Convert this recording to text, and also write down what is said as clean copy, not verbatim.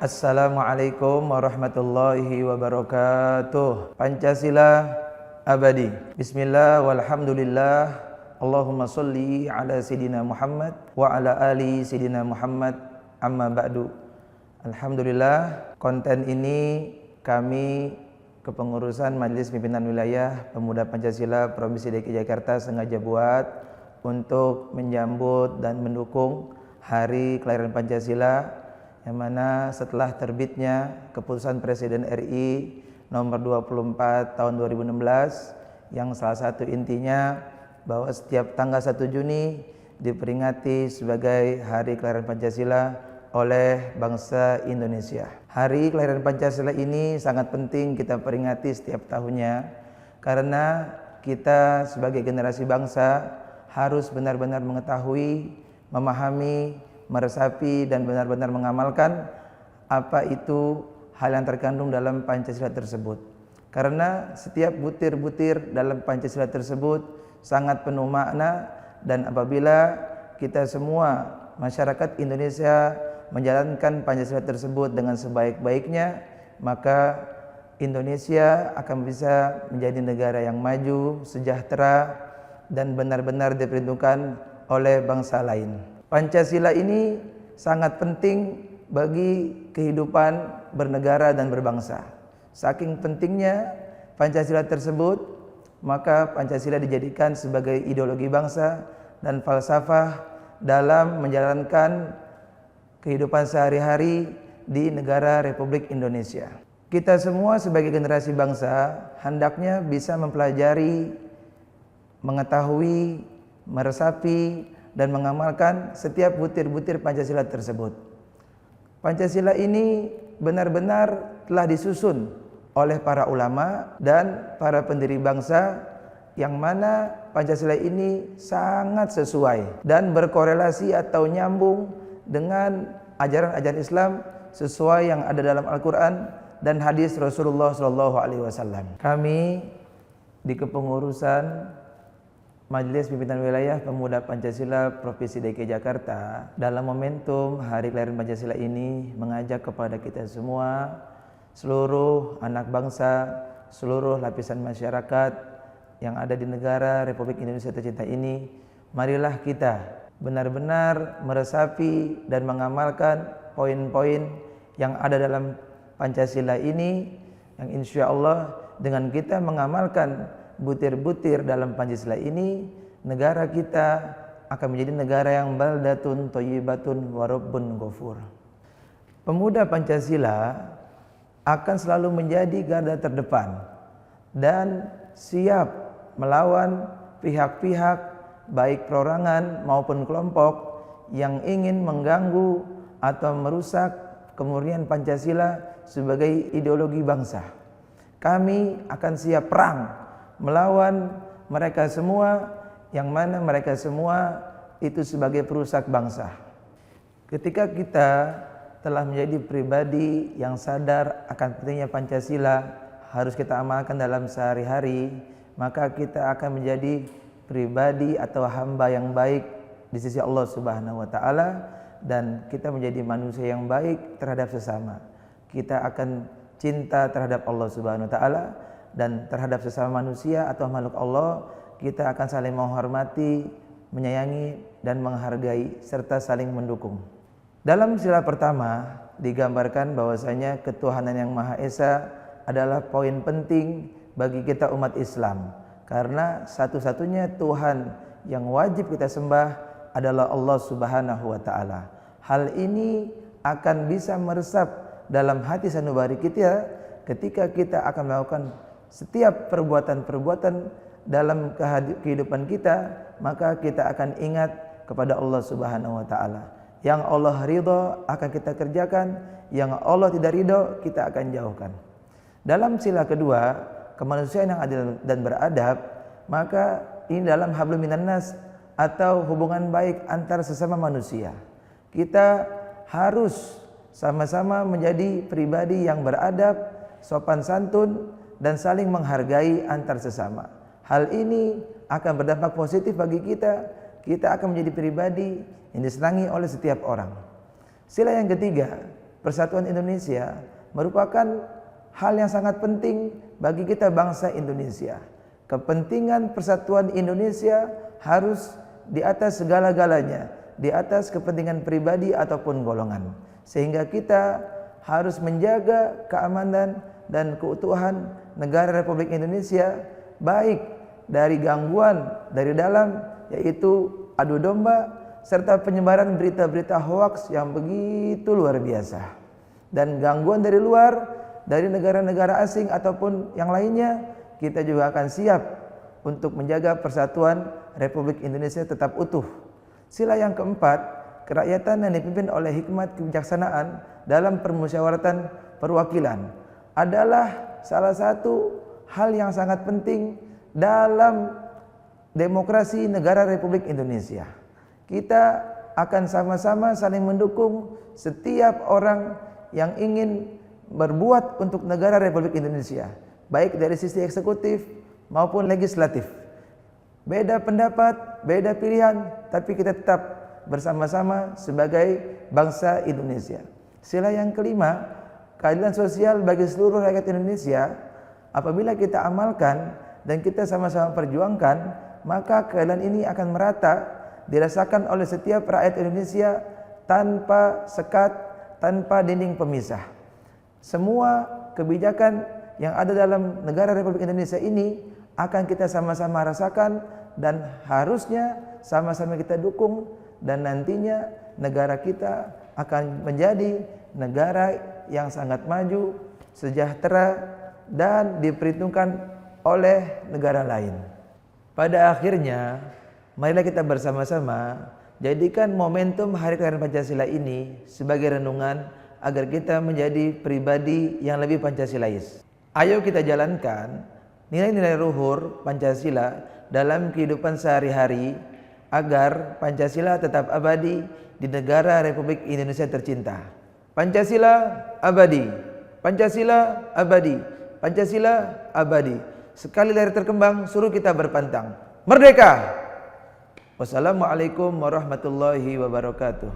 Assalamualaikum warahmatullahi wabarakatuh. Pancasila abadi. Bismillah walhamdulillah. Allahumma sholli ala Sayyidina Muhammad wa ala ali Sayyidina Muhammad, amma ba'du. Alhamdulillah, konten ini kami Kepengurusan Majelis Pimpinan Wilayah Pemuda Pancasila Provinsi DKI Jakarta sengaja buat untuk menyambut dan mendukung Hari Kelahiran Pancasila, yang mana setelah terbitnya keputusan Presiden RI nomor 24 tahun 2016 yang salah satu intinya bahwa setiap tanggal 1 Juni diperingati sebagai Hari Kelahiran Pancasila oleh bangsa Indonesia. Hari Kelahiran Pancasila ini sangat penting kita peringati setiap tahunnya karena kita sebagai generasi bangsa harus benar-benar mengetahui, memahami, meresapi dan benar-benar mengamalkan apa itu hal yang terkandung dalam Pancasila tersebut. Karena setiap butir-butir dalam Pancasila tersebut sangat penuh makna, dan apabila kita semua masyarakat Indonesia menjalankan Pancasila tersebut dengan sebaik-baiknya, maka Indonesia akan bisa menjadi negara yang maju, sejahtera, dan benar-benar diperhitungkan oleh bangsa lain. Pancasila ini sangat penting bagi kehidupan bernegara dan berbangsa. Saking pentingnya Pancasila tersebut, maka Pancasila dijadikan sebagai ideologi bangsa dan falsafah dalam menjalankan kehidupan sehari-hari di negara Republik Indonesia. Kita semua sebagai generasi bangsa hendaknya bisa mempelajari, mengetahui, meresapi, dan mengamalkan setiap butir-butir Pancasila tersebut. Pancasila ini benar-benar telah disusun oleh para ulama dan para pendiri bangsa, yang mana Pancasila ini sangat sesuai dan berkorelasi atau nyambung dengan ajaran-ajaran Islam sesuai yang ada dalam Al-Quran dan hadis Rasulullah SAW. Kami di Kepengurusan Majelis Pimpinan Wilayah Pemuda Pancasila Provinsi DKI Jakarta dalam momentum Hari Kelahiran Pancasila ini mengajak kepada kita semua, seluruh anak bangsa, seluruh lapisan masyarakat yang ada di negara Republik Indonesia tercinta ini, marilah kita benar-benar meresapi dan mengamalkan poin-poin yang ada dalam Pancasila ini, yang insya Allah dengan kita mengamalkan butir-butir dalam Pancasila ini, negara kita akan menjadi negara yang baldatun thayyibatun wa rabbun ghafur. Pemuda Pancasila akan selalu menjadi garda terdepan dan siap melawan pihak-pihak baik perorangan maupun kelompok yang ingin mengganggu atau merusak kemurnian Pancasila sebagai ideologi bangsa. Kami akan siap perang melawan mereka semua, yang mana mereka semua itu sebagai perusak bangsa. Ketika kita telah menjadi pribadi yang sadar akan pentingnya Pancasila harus kita amalkan dalam sehari-hari, maka kita akan menjadi pribadi atau hamba yang baik di sisi Allah Subhanahu wa taala, dan kita menjadi manusia yang baik terhadap sesama. Kita akan cinta terhadap Allah Subhanahu wa taala, dan terhadap sesama manusia atau makhluk Allah kita akan saling menghormati, menyayangi, dan menghargai serta saling mendukung. Dalam sila pertama digambarkan bahwasanya ketuhanan yang Maha Esa adalah poin penting bagi kita umat Islam, karena satu-satunya Tuhan yang wajib kita sembah adalah Allah Subhanahu wa taala. Hal ini akan bisa meresap dalam hati sanubari kita ketika kita akan melakukan setiap perbuatan-perbuatan dalam kehidupan kita, maka kita akan ingat kepada Allah Subhanahu wa taala. Yang Allah ridho akan kita kerjakan, yang Allah tidak ridho kita akan jauhkan. Dalam sila kedua, kemanusiaan yang adil dan beradab, maka ini dalam hablum minan nas atau hubungan baik antar sesama manusia. Kita harus sama-sama menjadi pribadi yang beradab, sopan santun, dan saling menghargai antar sesama. Hal ini akan berdampak positif bagi kita. Kita akan menjadi pribadi yang disenangi oleh setiap orang. Sila yang ketiga persatuan Indonesia merupakan hal yang sangat penting bagi kita bangsa Indonesia. Kepentingan persatuan Indonesia harus di atas segala-galanya, di atas kepentingan pribadi ataupun golongan. Sehingga kita harus menjaga keamanan dan keutuhan negara Republik Indonesia, baik dari gangguan dari dalam, yaitu adu domba, serta penyebaran berita-berita hoaks yang begitu luar biasa, dan gangguan dari luar, dari negara-negara asing ataupun yang lainnya. Kita juga akan siap untuk menjaga persatuan Republik Indonesia tetap utuh. Sila yang keempat, kerakyatan yang dipimpin oleh hikmat kebijaksanaan dalam permusyawaratan perwakilan adalah salah satu hal yang sangat penting dalam demokrasi negara Republik Indonesia. Kita akan sama-sama saling mendukung setiap orang yang ingin berbuat untuk negara Republik Indonesia, baik dari sisi eksekutif maupun legislatif. Beda pendapat, beda pilihan, tapi kita tetap bersama-sama sebagai bangsa Indonesia. Sila yang kelima, keadilan sosial bagi seluruh rakyat Indonesia. Apabila kita amalkan dan kita sama-sama perjuangkan, maka keadilan ini akan merata, dirasakan oleh setiap rakyat Indonesia tanpa sekat, tanpa dinding pemisah. Semua kebijakan yang ada dalam negara Republik Indonesia ini akan kita sama-sama rasakan dan harusnya sama-sama kita dukung, dan nantinya negara kita akan menjadi negara yang sangat maju, sejahtera, dan diperhitungkan oleh negara lain. Pada akhirnya, marilah kita bersama-sama jadikan momentum Hari Kelahiran Pancasila ini sebagai renungan agar kita menjadi pribadi yang lebih Pancasilais. Ayo kita jalankan nilai-nilai luhur Pancasila dalam kehidupan sehari-hari agar Pancasila tetap abadi di negara Republik Indonesia tercinta. Pancasila abadi, Pancasila abadi, Pancasila abadi. Sekali lahir terkembang, suruh kita berpantang. Merdeka! Wassalamualaikum warahmatullahi wabarakatuh.